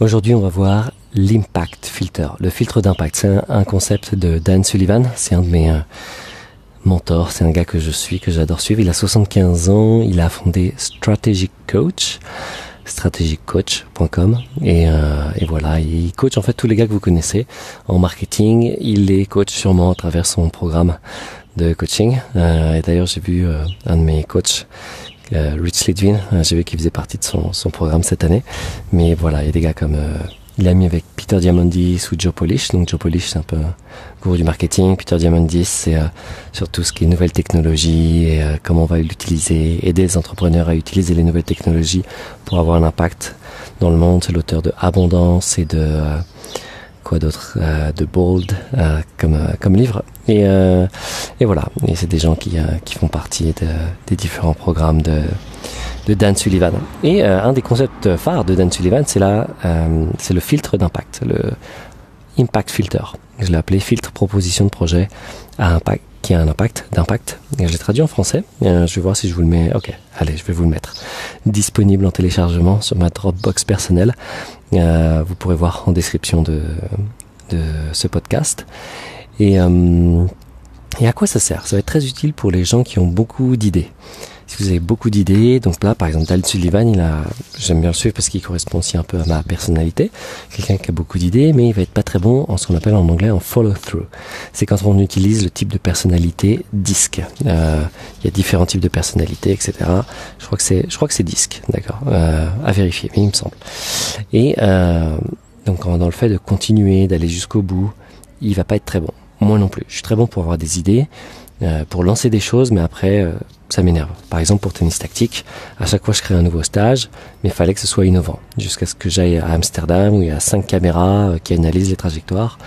Aujourd'hui, on va voir l'impact filter, le filtre d'impact. C'est un concept de Dan Sullivan, c'est un de mes mentors, c'est un gars que je suis, que j'adore suivre. Il a 75 ans, il a fondé strategiccoach.com et voilà, il coach en fait tous les gars que vous connaissez en marketing. Il les coach sûrement à travers son programme de coaching. Et d'ailleurs, j'ai vu un de mes coachs, Rich Lidwin, j'ai vu qu'il faisait partie de son programme cette année. Mais voilà, il y a des gars comme il a mis avec Peter Diamandis ou Joe Polish. Donc Joe Polish, c'est un peu gourou du marketing. Peter Diamandis, c'est sur tout ce qui est nouvelles technologies et comment on va l'utiliser, aider les entrepreneurs à utiliser les nouvelles technologies pour avoir un impact dans le monde. C'est l'auteur de Abondance et de quoi d'autre, de Bold comme livre. Et voilà. Et c'est des gens qui font partie des différents programmes de Dan Sullivan. Et un des concepts phares de Dan Sullivan, c'est le filtre d'impact, le impact filter. Je l'ai appelé filtre proposition de projet à impact, qui a un impact d'impact. Et je l'ai traduit en français. Je vais voir si je vous le mets. Ok, allez, je vais vous le mettre. Disponible en téléchargement sur ma Dropbox personnelle. Vous pourrez voir en description de ce podcast. Et à quoi ça sert? Ça va être très utile pour les gens qui ont beaucoup d'idées. Si vous avez beaucoup d'idées, donc là, par exemple, Dan Sullivan, j'aime bien le suivre parce qu'il correspond aussi un peu à ma personnalité. Quelqu'un qui a beaucoup d'idées, mais il va être pas très bon en ce qu'on appelle en anglais en follow-through. C'est quand on utilise le type de personnalité DISC. Il y a différents types de personnalités, etc. Je crois que c'est DISC, d'accord. À vérifier, mais il me semble. Et donc dans le fait de continuer, d'aller jusqu'au bout, il va pas être très bon. Moi non plus. Je suis très bon pour avoir des idées, pour lancer des choses, mais après ça m'énerve. Par exemple, pour tennis tactique, à chaque fois je crée un nouveau stage, mais il fallait que ce soit innovant. Jusqu'à ce que j'aille à Amsterdam où il y a 5 caméras qui analysent les trajectoires.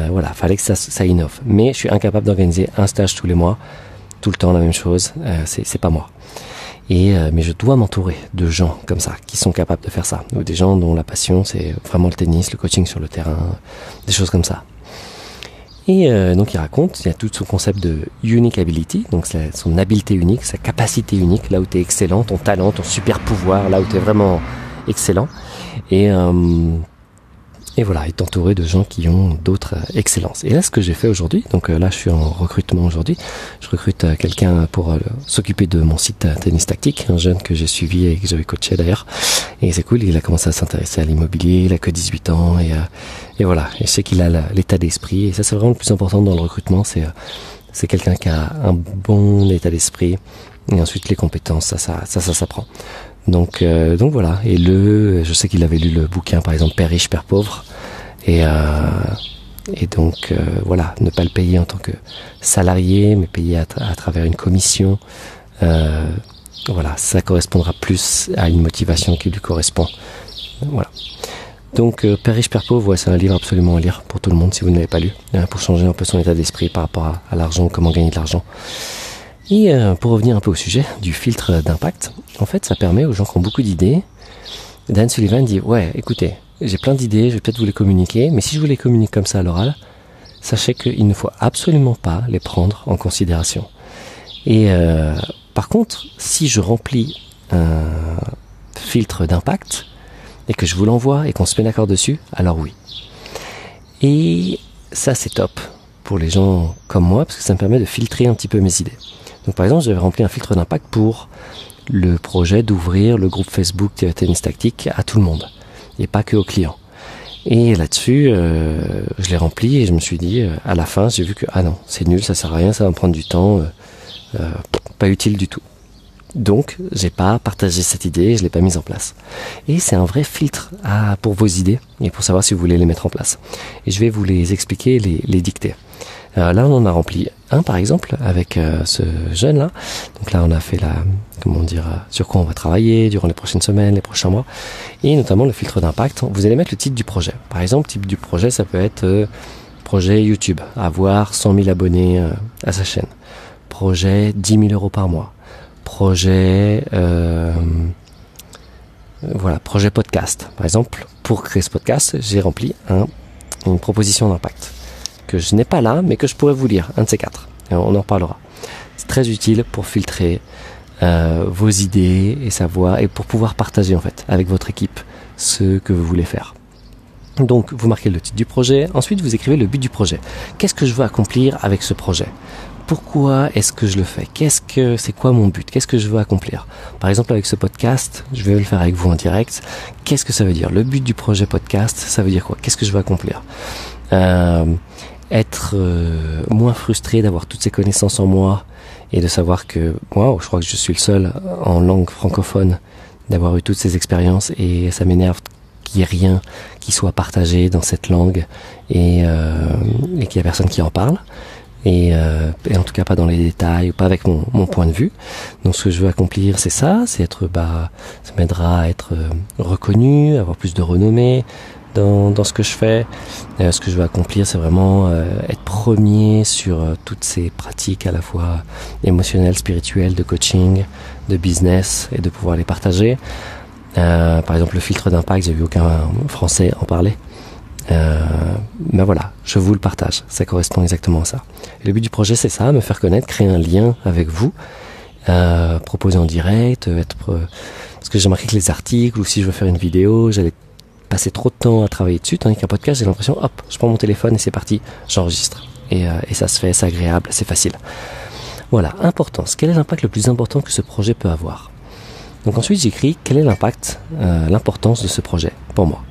Voilà, fallait que ça innove. Mais je suis incapable d'organiser un stage tous les mois, tout le temps la même chose. C'est pas moi. Mais je dois m'entourer de gens comme ça, qui sont capables de faire ça. Ou des gens dont la passion, c'est vraiment le tennis, le coaching sur le terrain, des choses comme ça. Et donc il y a tout son concept de unique ability, donc c'est son habileté unique, sa capacité unique, là où tu es excellent, ton talent, ton super pouvoir, là où tu es vraiment excellent. Et voilà, est entouré de gens qui ont d'autres excellences. Et là, ce que j'ai fait aujourd'hui, donc là, je suis en recrutement aujourd'hui. Je recrute quelqu'un pour s'occuper de mon site Tennis Tactique, un jeune que j'ai suivi et que j'avais coaché d'ailleurs. Et c'est cool, il a commencé à s'intéresser à l'immobilier, il a que 18 ans et voilà. Et je sais qu'il a l'état d'esprit. Et ça, c'est vraiment le plus important dans le recrutement, c'est quelqu'un qui a un bon état d'esprit. Et ensuite, les compétences, ça s'apprend. Donc voilà. Et je sais qu'il avait lu le bouquin, par exemple, Père riche, Père pauvre. Et donc, voilà, ne pas le payer en tant que salarié, mais payer à travers une commission. Voilà, ça correspondra plus à une motivation qui lui correspond. Voilà. Donc, Père riche, Père pauvre, ouais, c'est un livre absolument à lire pour tout le monde si vous ne l'avez pas lu, pour changer un peu son état d'esprit par rapport à l'argent, comment gagner de l'argent. Et pour revenir un peu au sujet du filtre d'impact, en fait, ça permet aux gens qui ont beaucoup d'idées. Dan Sullivan dit, ouais, écoutez, j'ai plein d'idées, je vais peut-être vous les communiquer, mais si je vous les communique comme ça à l'oral, sachez qu'il ne faut absolument pas les prendre en considération. Et par contre, si je remplis un filtre d'impact et que je vous l'envoie et qu'on se met d'accord dessus, alors oui. Et ça, c'est top pour les gens comme moi, parce que ça me permet de filtrer un petit peu mes idées. Donc par exemple, j'avais rempli un filtre d'impact pour le projet d'ouvrir le groupe Facebook Tennis Tactique à tout le monde, et pas que aux clients. Et là-dessus, je l'ai rempli et je me suis dit, à la fin, j'ai vu que, non, c'est nul, ça sert à rien, ça va me prendre du temps, pas utile du tout. Donc, j'ai pas partagé cette idée, je l'ai pas mise en place. Et c'est un vrai filtre pour vos idées et pour savoir si vous voulez les mettre en place. Et je vais vous les expliquer, les dicter. Là, on en a rempli un, par exemple, avec ce jeune-là. Donc là, on a fait sur quoi on va travailler durant les prochaines semaines, les prochains mois. Et notamment le filtre d'impact. Vous allez mettre le titre du projet. Par exemple, le titre du projet, ça peut être projet YouTube, avoir 100 000 abonnés à sa chaîne. Projet 10 000 euros par mois. Projet projet podcast. Par exemple, pour créer ce podcast, j'ai rempli une proposition d'impact que je n'ai pas là, mais que je pourrais vous lire, un de ces 4. Et on en reparlera. C'est très utile pour filtrer vos idées et savoir, et pour pouvoir partager en fait avec votre équipe ce que vous voulez faire. Donc, vous marquez le titre du projet. Ensuite, vous écrivez le but du projet. Qu'est-ce que je veux accomplir avec ce projet ? Pourquoi est-ce que je le fais ? C'est quoi mon but ? Qu'est-ce que je veux accomplir ? Par exemple, avec ce podcast, je vais le faire avec vous en direct. Qu'est-ce que ça veut dire ? Le but du projet podcast, ça veut dire quoi ? Qu'est-ce que je veux accomplir ? Être moins frustré d'avoir toutes ces connaissances en moi et de savoir que, je crois que je suis le seul en langue francophone d'avoir eu toutes ces expériences et ça m'énerve qu'il n'y ait rien qui soit partagé dans cette langue et qu'il n'y ait personne qui en parle et en tout cas pas dans les détails ou pas avec mon point de vue. Donc ce que je veux accomplir, c'est ça, ça m'aidera à être reconnu, avoir plus de renommée dans ce que je fais. Ce que je veux accomplir, c'est vraiment être premier sur toutes ces pratiques à la fois émotionnelles, spirituelles, de coaching, de business et de pouvoir les partager. Par exemple, le filtre d'impact, j'ai vu aucun Français en parler. Mais voilà, je vous le partage. Ça correspond exactement à ça. Et le but du projet, c'est ça, me faire connaître, créer un lien avec vous, proposer en direct, parce que j'ai remarqué que les articles ou si je veux faire une vidéo, j'allais passer trop de temps à travailler dessus, tandis qu'un podcast, j'ai l'impression, hop, je prends mon téléphone et c'est parti, j'enregistre. Et ça se fait, c'est agréable, c'est facile. Voilà, importance. Quel est l'impact le plus important que ce projet peut avoir ? Donc ensuite, j'écris quel est l'impact, l'importance de ce projet pour moi.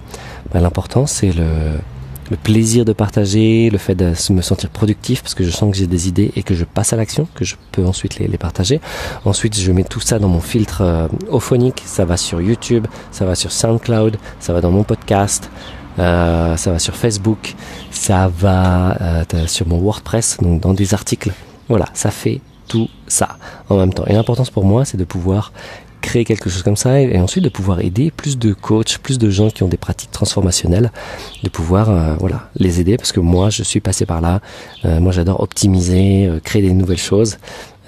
L'importance, c'est le plaisir de partager, le fait de me sentir productif parce que je sens que j'ai des idées et que je passe à l'action, que je peux ensuite les partager. Ensuite, je mets tout ça dans mon filtre euphonique. Ça va sur YouTube, ça va sur SoundCloud, ça va dans mon podcast, ça va sur Facebook, ça va sur mon WordPress, donc dans des articles. Voilà, ça fait tout ça en même temps. Et l'importance pour moi, c'est de pouvoir créer quelque chose comme ça et ensuite de pouvoir aider plus de coachs, plus de gens qui ont des pratiques transformationnelles, de pouvoir les aider parce que moi je suis passé par là, moi j'adore optimiser, créer des nouvelles choses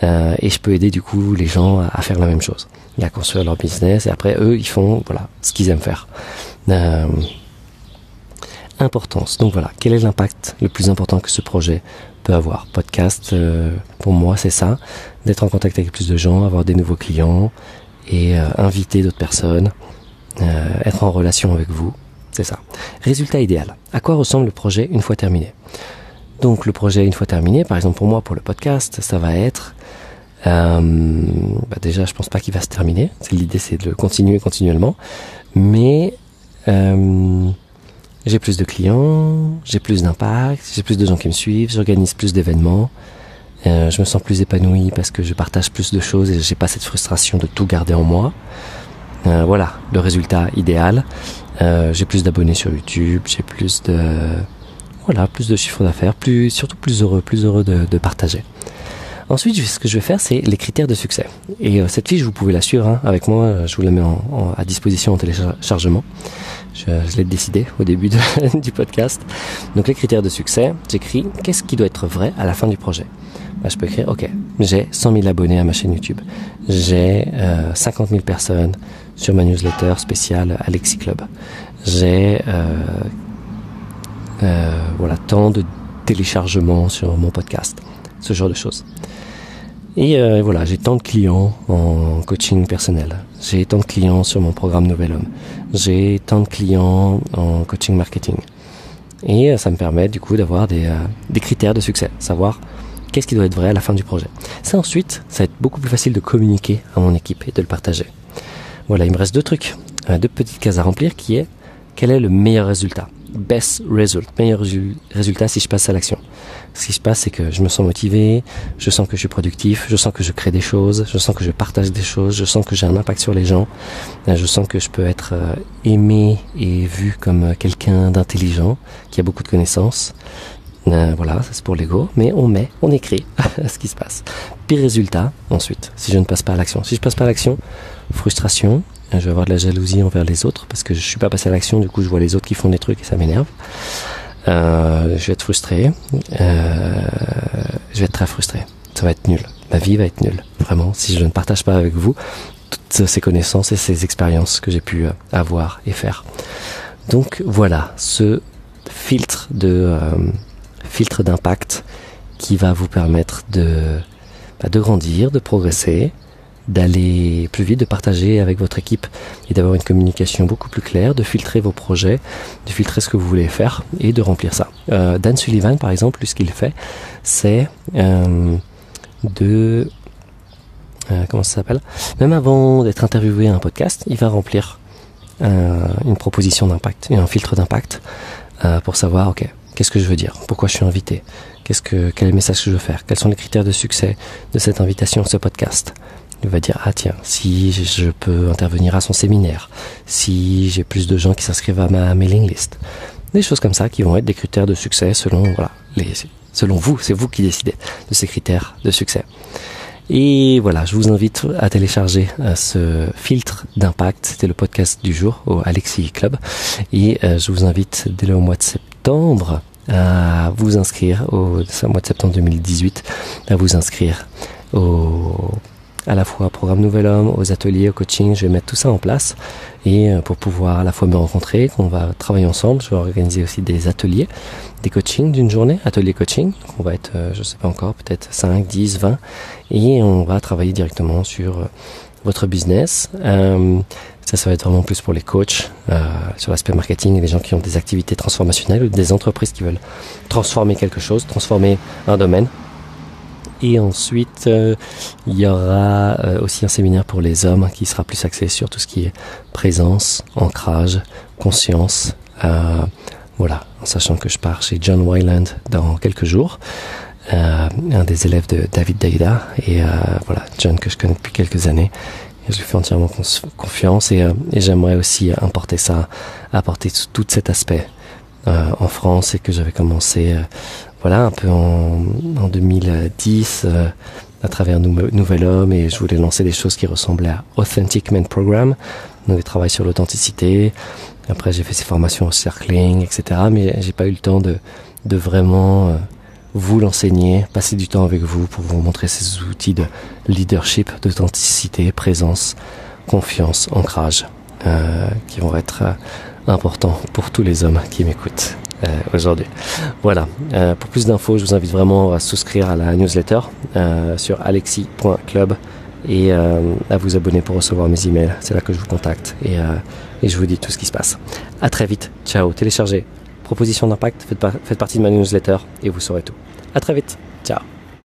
et je peux aider du coup les gens à faire la même chose et à construire leur business et après eux ils font ce qu'ils aiment faire. Importance, donc voilà, quel est l'impact le plus important que ce projet peut avoir ? Podcast, pour moi c'est ça, d'être en contact avec plus de gens, avoir des nouveaux clients et inviter d'autres personnes, être en relation avec vous, c'est ça. Résultat idéal. À quoi ressemble le projet une fois terminé ? Donc le projet une fois terminé, par exemple pour moi, pour le podcast, ça va être... déjà, je pense pas qu'il va se terminer. L'idée, c'est de le continuer continuellement. Mais j'ai plus de clients, j'ai plus d'impact, j'ai plus de gens qui me suivent, j'organise plus d'événements. Je me sens plus épanoui parce que je partage plus de choses et j'ai pas cette frustration de tout garder en moi. Voilà, le résultat idéal. J'ai plus d'abonnés sur YouTube, j'ai plus de chiffre d'affaires, surtout plus heureux de partager. Ensuite, ce que je vais faire, c'est les critères de succès. Et cette fiche, vous pouvez la suivre avec moi. Je vous la mets à disposition en téléchargement. Je l'ai décidé au début du podcast. Donc les critères de succès, j'écris qu'est-ce qui doit être vrai à la fin du projet. Je peux écrire, ok, j'ai 100 000 abonnés à ma chaîne YouTube. J'ai 50 000 personnes sur ma newsletter spéciale Alexis Club. J'ai tant de téléchargements sur mon podcast. Ce genre de choses. Et j'ai tant de clients en coaching personnel. J'ai tant de clients sur mon programme Nouvel Homme. J'ai tant de clients en coaching marketing. Et ça me permet du coup d'avoir des critères de succès, savoir qu'est-ce qui doit être vrai à la fin du projet. Ça ensuite, ça va être beaucoup plus facile de communiquer à mon équipe et de le partager. Voilà, il me reste deux petites cases à remplir qui est quel est le meilleur résultat. Best result, meilleur résultat si je passe à l'action. Ce qui se passe, c'est que je me sens motivé, je sens que je suis productif, je sens que je crée des choses, je sens que je partage des choses, je sens que j'ai un impact sur les gens, je sens que je peux être aimé et vu comme quelqu'un d'intelligent, qui a beaucoup de connaissances. Ça c'est pour l'ego, mais on écrit ce qui se passe. Pire résultat, ensuite, si je ne passe pas à l'action. Si je passe pas à l'action, frustration, je vais avoir de la jalousie envers les autres parce que je suis pas passé à l'action, du coup je vois les autres qui font des trucs et ça m'énerve. Je vais être frustré, je vais être très frustré, ça va être nul, ma vie va être nulle, vraiment, si je ne partage pas avec vous toutes ces connaissances et ces expériences que j'ai pu avoir et faire. Donc voilà, ce filtre d'impact qui va vous permettre de grandir, de progresser, d'aller plus vite, de partager avec votre équipe et d'avoir une communication beaucoup plus claire, de filtrer vos projets, de filtrer ce que vous voulez faire et de remplir ça. Dan Sullivan, par exemple, lui, ce qu'il fait, c'est comment ça s'appelle ? Même avant d'être interviewé à un podcast, il va remplir une proposition d'impact et un filtre d'impact pour savoir, ok, qu'est-ce que je veux dire ? Pourquoi je suis invité ? Quel est le message que je veux faire ? Quels sont les critères de succès de cette invitation, de ce podcast ? Il va dire, ah tiens, si je peux intervenir à son séminaire, si j'ai plus de gens qui s'inscrivent à ma mailing list. Des choses comme ça qui vont être des critères de succès selon vous, c'est vous qui décidez de ces critères de succès. Et voilà, je vous invite à télécharger ce filtre d'impact. C'était le podcast du jour au Alexis Club. Et je vous invite dès le mois de septembre à vous inscrire, c'est le mois de septembre 2018, à vous inscrire à la fois au programme Nouvel Homme, aux ateliers, au coaching. Je vais mettre tout ça en place et pour pouvoir à la fois me rencontrer, qu'on va travailler ensemble. Je vais organiser aussi des ateliers, des coachings d'une journée, atelier coaching. Donc on va être, je sais pas encore, peut-être 5, 10, 20 et on va travailler directement sur votre business. Ça va être vraiment plus pour les coachs, sur l'aspect marketing et les gens qui ont des activités transformationnelles ou des entreprises qui veulent transformer quelque chose, transformer un domaine. Et ensuite, il y aura aussi un séminaire pour les hommes qui sera plus axé sur tout ce qui est présence, ancrage, conscience. Voilà, en sachant que je pars chez John Wyland dans quelques jours, un des élèves de David Deida. Et voilà, John que je connais depuis quelques années. Et je lui fais entièrement confiance et j'aimerais aussi apporter tout cet aspect en France et que j'avais commencé un peu en 2010 à travers Nouvel Homme et je voulais lancer des choses qui ressemblaient à Authentic Men Program, donc des travail sur l'authenticité. Après j'ai fait ces formations au circling, etc. Mais j'ai pas eu le temps de vraiment vous l'enseigner, passer du temps avec vous pour vous montrer ces outils de leadership, d'authenticité, présence, confiance, ancrage, qui vont être importants pour tous les hommes qui m'écoutent aujourd'hui. Voilà, pour plus d'infos, je vous invite vraiment à souscrire à la newsletter sur alexis.club et à vous abonner pour recevoir mes emails. C'est là que je vous contacte et je vous dis tout ce qui se passe. À très vite, ciao, téléchargez Proposition d'impact, faites partie de ma newsletter et vous saurez tout. À très vite, ciao.